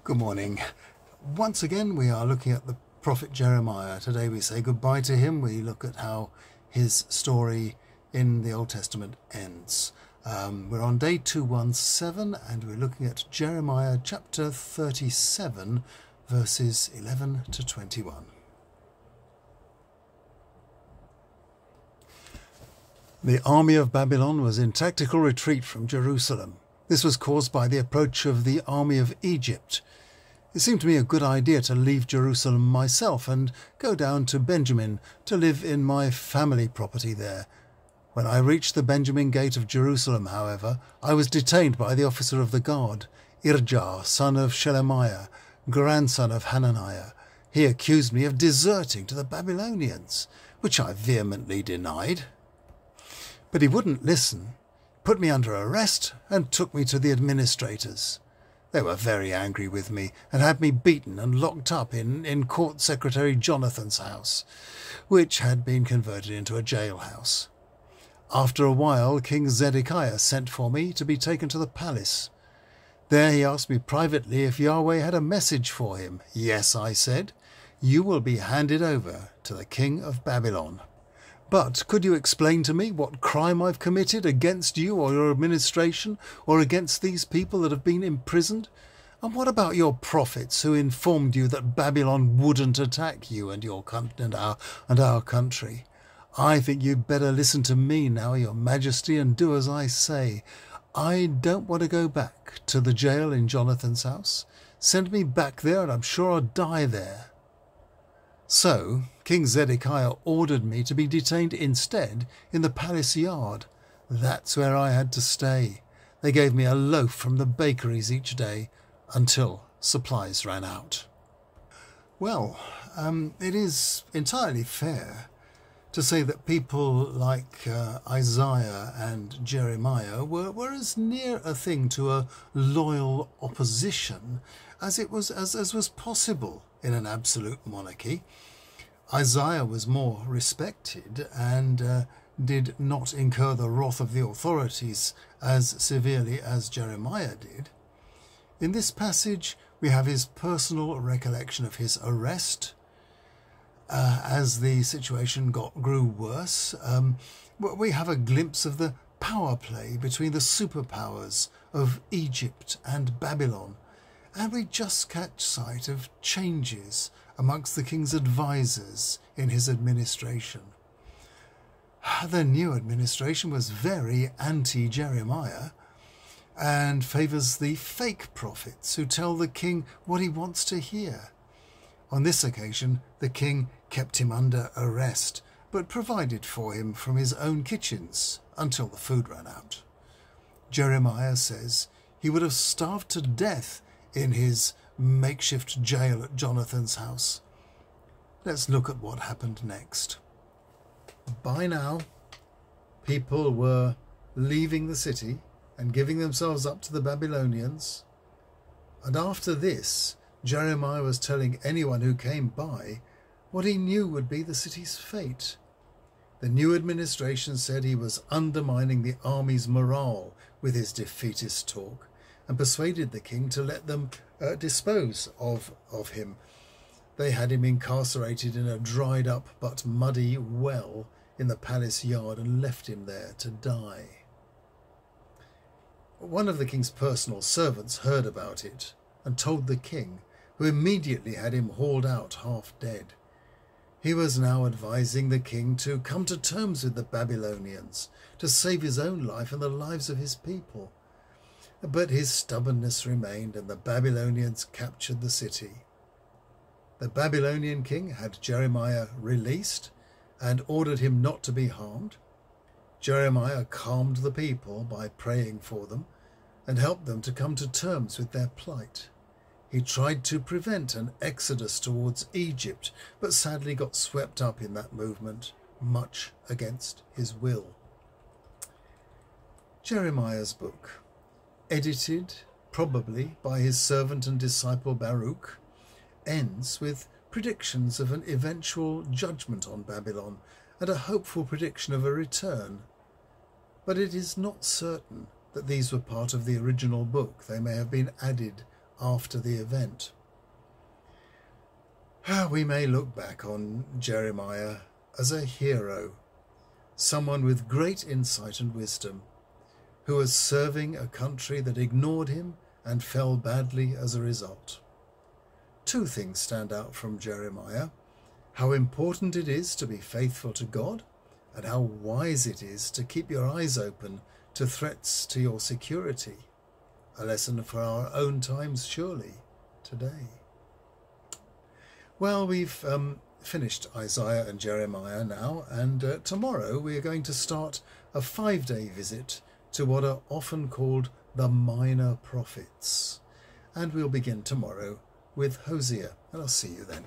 Good morning. Once again, we are looking at the prophet Jeremiah. Today we say goodbye to him. We look at how his story in the Old Testament ends. We're on day 217 and we're looking at Jeremiah chapter 37, verses 11 to 21. The army of Babylon was in tactical retreat from Jerusalem. This was caused by the approach of the army of Egypt. It seemed to me a good idea to leave Jerusalem myself and go down to Benjamin to live in my family property there. When I reached the Benjamin gate of Jerusalem, however, I was detained by the officer of the guard, Irjah, son of Shelemiah, grandson of Hananiah. He accused me of deserting to the Babylonians, which I vehemently denied. But he wouldn't listen, put me under arrest and took me to the administrators. They were very angry with me and had me beaten and locked up in Court Secretary Jonathan's house, which had been converted into a jailhouse. After a while, King Zedekiah sent for me to be taken to the palace. There he asked me privately if Yahweh had a message for him. Yes, I said, you will be handed over to the king of Babylon. But could you explain to me what crime I've committed against you or your administration or against these people that have been imprisoned? And what about your prophets who informed you that Babylon wouldn't attack you and your and our country? I think you'd better listen to me now, your majesty, and do as I say. I don't want to go back to the jail in Jonathan's house. Send me back there and I'm sure I'll die there. So King Zedekiah ordered me to be detained instead in the palace yard. That's where I had to stay. They gave me a loaf from the bakeries each day until supplies ran out. Well, it is entirely fair to say that people like Isaiah and Jeremiah were as near a thing to a loyal opposition as was possible in an absolute monarchy. Isaiah was more respected and did not incur the wrath of the authorities as severely as Jeremiah did. In this passage we have his personal recollection of his arrest. As the situation grew worse, we have a glimpse of the power play between the superpowers of Egypt and Babylon, and we just catch sight of changes amongst the king's advisers in his administration. The new administration was very anti-Jeremiah and favours the fake prophets who tell the king what he wants to hear. On this occasion, the king kept him under arrest, but provided for him from his own kitchens until the food ran out. Jeremiah says he would have starved to death in his makeshift jail at Jonathan's house. Let's look at what happened next. By now, people were leaving the city and giving themselves up to the Babylonians. And after this, Jeremiah was telling anyone who came by what he knew would be the city's fate. The new administration said he was undermining the army's morale with his defeatist talk, and persuaded the king to let them dispose of him. They had him incarcerated in a dried up but muddy well in the palace yard and left him there to die. One of the king's personal servants heard about it and told the king, who immediately had him hauled out half dead. He was now advising the king to come to terms with the Babylonians to save his own life and the lives of his people. But his stubbornness remained, and the Babylonians captured the city. The Babylonian king had Jeremiah released and ordered him not to be harmed. Jeremiah calmed the people by praying for them and helped them to come to terms with their plight. He tried to prevent an exodus towards Egypt, but sadly got swept up in that movement, much against his will. Jeremiah's book, edited probably by his servant and disciple Baruch, ends with predictions of an eventual judgment on Babylon and a hopeful prediction of a return. But it is not certain that these were part of the original book. They may have been added after the event. We may look back on Jeremiah as a hero, someone with great insight and wisdom, who was serving a country that ignored him and fell badly as a result. Two things stand out from Jeremiah: how important it is to be faithful to God, and how wise it is to keep your eyes open to threats to your security. A lesson for our own times, surely, today. Well, we've finished Isaiah and Jeremiah now, and tomorrow we are going to start a 5-day visit to what are often called the minor prophets. And we'll begin tomorrow with Hosea, and I'll see you then.